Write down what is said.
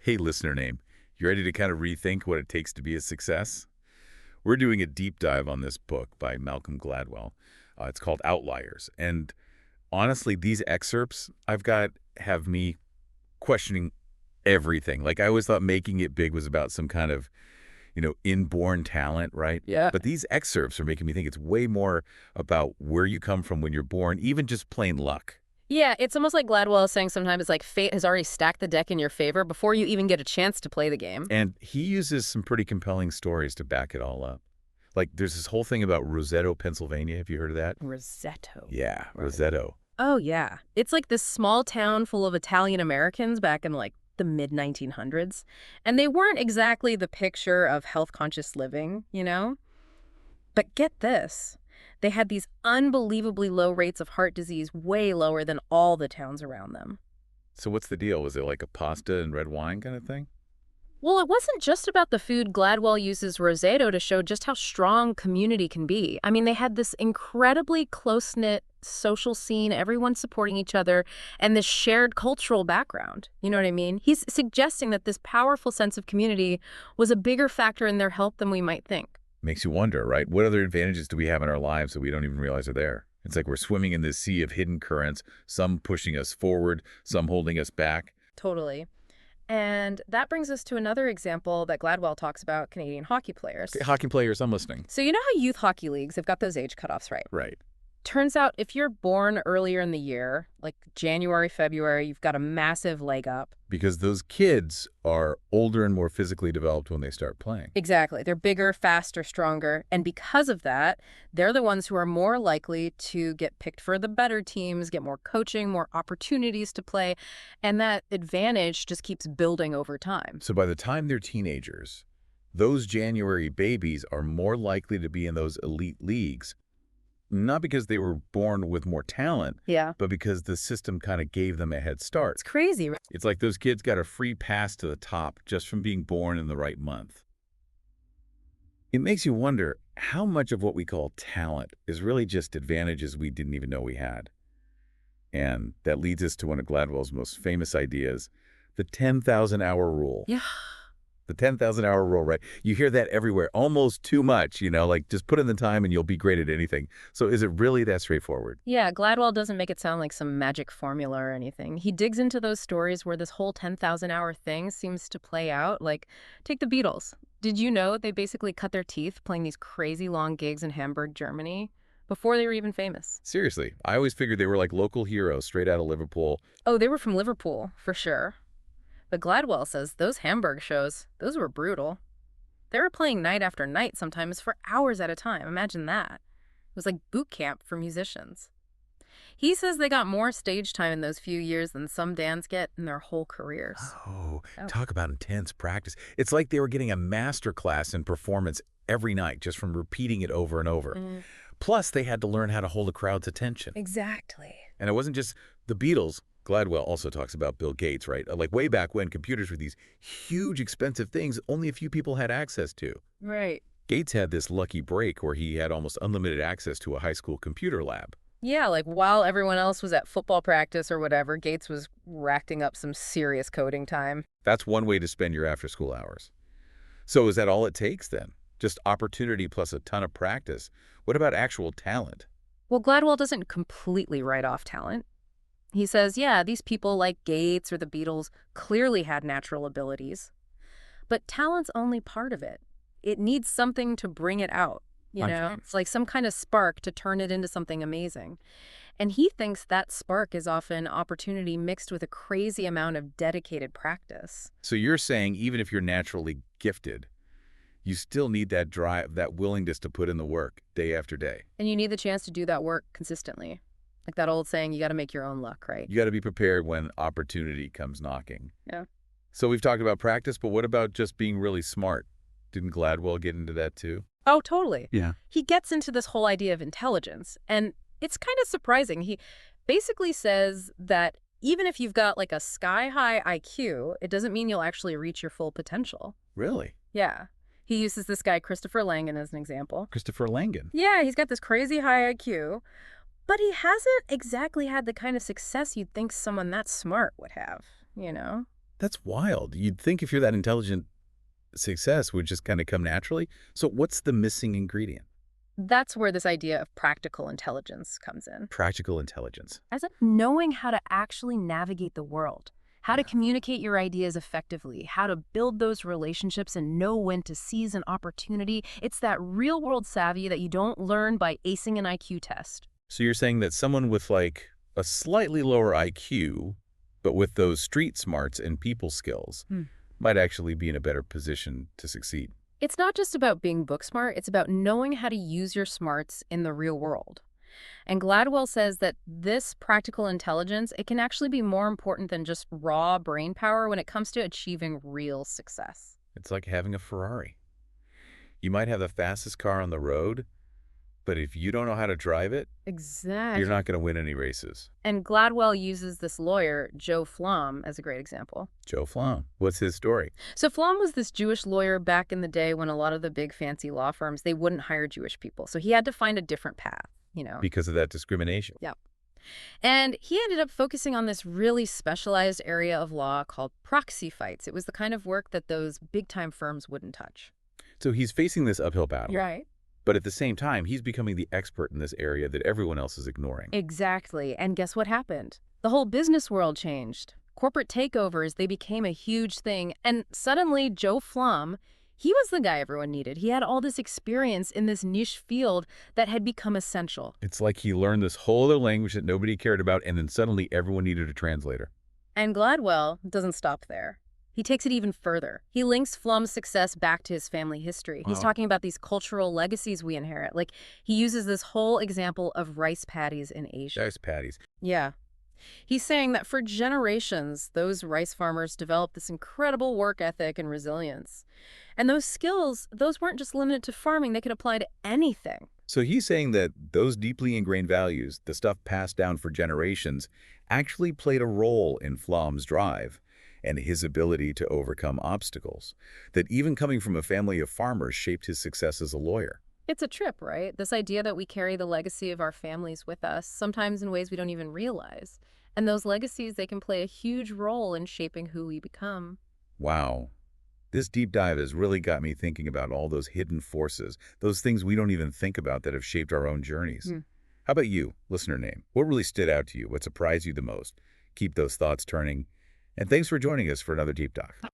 Hey, listener name, you ready to kind of rethink what it takes to be a success? We're doing a deep dive on this book by Malcolm Gladwell. It's called Outliers. And honestly, these excerpts I've got have me questioning everything. Like, I always thought making it big was about some kind of, inborn talent, right? Yeah. But these excerpts are making me think it's way more about where you come from when you're born, even just plain luck. Yeah, it's almost like Gladwell is saying sometimes it's like fate has already stacked the deck in your favor before you even get a chance to play the game. And he uses some pretty compelling stories to back it all up. Like, there's this whole thing about Roseto, Pennsylvania. Have you heard of that? Roseto. Yeah, Right. Roseto. Oh, yeah. It's like this small town full of Italian Americans back in like the mid-1900s. And they weren't exactly the picture of health-conscious living, you know? But get this. They had these unbelievably low rates of heart disease, way lower than all the towns around them. So what's the deal? Was it like a pasta and red wine kind of thing? Well, it wasn't just about the food. Gladwell uses Roseto to show just how strong community can be. I mean, they had this incredibly close-knit social scene, everyone supporting each other, and this shared cultural background. You know what I mean? He's suggesting that this powerful sense of community was a bigger factor in their health than we might think. Makes you wonder, right? What other advantages do we have in our lives that we don't even realize are there? It's like we're swimming in this sea of hidden currents, some pushing us forward, some holding us back. Totally. And that brings us to another example that Gladwell talks about, Canadian hockey players. Okay, hockey players, I'm listening. So you know how youth hockey leagues have got those age cutoffs, right? Right. Turns out if you're born earlier in the year, like January, February, you've got a massive leg up. Because those kids are older and more physically developed when they start playing. Exactly. They're bigger, faster, stronger. And because of that, they're the ones who are more likely to get picked for the better teams, get more coaching, more opportunities to play. And that advantage just keeps building over time. So by the time they're teenagers, those January babies are more likely to be in those elite leagues, not because they were born with more talent, Yeah. but because the system kind of gave them a head start. It's crazy, right? It's like those kids got a free pass to the top just from being born in the right month. It makes you wonder how much of what we call talent is really just advantages we didn't even know we had. And that leads us to one of Gladwell's most famous ideas, the 10,000-hour rule. Yeah. The 10,000-hour rule, right? You hear that everywhere, almost too much, like just put in the time and you'll be great at anything. So is it really that straightforward? Yeah, Gladwell doesn't make it sound like some magic formula or anything. He digs into those stories where this whole 10,000-hour thing seems to play out. Like, take the Beatles. Did you know they basically cut their teeth playing these crazy long gigs in Hamburg, Germany, before they were even famous? Seriously, I always figured they were like local heroes straight out of Liverpool. Oh, they were from Liverpool, for sure. But Gladwell says those Hamburg shows, those were brutal. They were playing night after night, sometimes for hours at a time. Imagine that. It was like boot camp for musicians. He says they got more stage time in those few years than some bands get in their whole careers. Oh, talk about intense practice. It's like they were getting a master class in performance every night just from repeating it over and over. Plus, they had to learn how to hold a crowd's attention. Exactly. And it wasn't just the Beatles. Gladwell also talks about Bill Gates, right? Like way back when computers were these huge, expensive things only a few people had access to. Right. Gates had this lucky break where he had almost unlimited access to a high school computer lab. Yeah, like while everyone else was at football practice or whatever, Gates was racking up some serious coding time. That's one way to spend your after-school hours. So is that all it takes then? Just opportunity plus a ton of practice? What about actual talent? Well, Gladwell doesn't completely write off talent. He says, yeah, these people like Gates or the Beatles clearly had natural abilities. But talent's only part of it. It needs something to bring it out, you know? It's like some kind of spark to turn it into something amazing. And he thinks that spark is often opportunity mixed with a crazy amount of dedicated practice. So you're saying even if you're naturally gifted, you still need that drive, that willingness to put in the work day after day. And you need the chance to do that work consistently. Like that old saying, you got to make your own luck, right? You got to be prepared when opportunity comes knocking. Yeah. So we've talked about practice, but what about just being really smart? Didn't Gladwell get into that too? Oh, totally. Yeah. He gets into this whole idea of intelligence, and it's kind of surprising. He basically says that even if you've got like a sky-high IQ, it doesn't mean you'll actually reach your full potential. Really? Yeah. He uses this guy, Christopher Langan, as an example. Christopher Langan? Yeah, he's got this crazy high IQ, but he hasn't exactly had the kind of success you'd think someone that smart would have, you know? That's wild. You'd think if you're that intelligent, success would just kind of come naturally. So what's the missing ingredient? That's where this idea of practical intelligence comes in. Practical intelligence. As in knowing how to actually navigate the world, how to Yeah. communicate your ideas effectively, how to build those relationships and know when to seize an opportunity. It's that real world savvy that you don't learn by acing an IQ test. So you're saying that someone with like a slightly lower IQ, but with those street smarts and people skills, Hmm. might actually be in a better position to succeed. It's not just about being book smart, it's about knowing how to use your smarts in the real world. And Gladwell says that this practical intelligence, it can actually be more important than just raw brain power when it comes to achieving real success. It's like having a Ferrari. You might have the fastest car on the road, but if you don't know how to drive it, you're Exactly. not going to win any races. And Gladwell uses this lawyer, Joe Flom, as a great example. Joe Flom. What's his story? So Flom was this Jewish lawyer back in the day when a lot of the big fancy law firms, they wouldn't hire Jewish people. So he had to find a different path. Because of that discrimination. Yeah. And he ended up focusing on this really specialized area of law called proxy fights. It was the kind of work that those big-time firms wouldn't touch. So he's facing this uphill battle. Right. But at the same time, he's becoming the expert in this area that everyone else is ignoring. Exactly. And guess what happened? The whole business world changed. Corporate takeovers, they became a huge thing. And suddenly, Joe Flom, he was the guy everyone needed. He had all this experience in this niche field that had become essential. It's like he learned this whole other language that nobody cared about, and then suddenly everyone needed a translator. And Gladwell doesn't stop there. He takes it even further. He links Flum's success back to his family history. He's Wow. talking about these cultural legacies we inherit. Like, he uses this whole example of rice paddies in Asia. Rice patties. Yeah. He's saying that for generations, those rice farmers developed this incredible work ethic and resilience. And those skills, those weren't just limited to farming. They could apply to anything. So he's saying that those deeply ingrained values, the stuff passed down for generations, actually played a role in Flom's drive and his ability to overcome obstacles. That even coming from a family of farmers shaped his success as a lawyer. It's a trip, right? This idea that we carry the legacy of our families with us, sometimes in ways we don't even realize. And those legacies, they can play a huge role in shaping who we become. Wow. This deep dive has really got me thinking about all those hidden forces, those things we don't even think about that have shaped our own journeys. Hmm. How about you, listener name? What really stood out to you? What surprised you the most? Keep those thoughts turning. And thanks for joining us for another deep dive.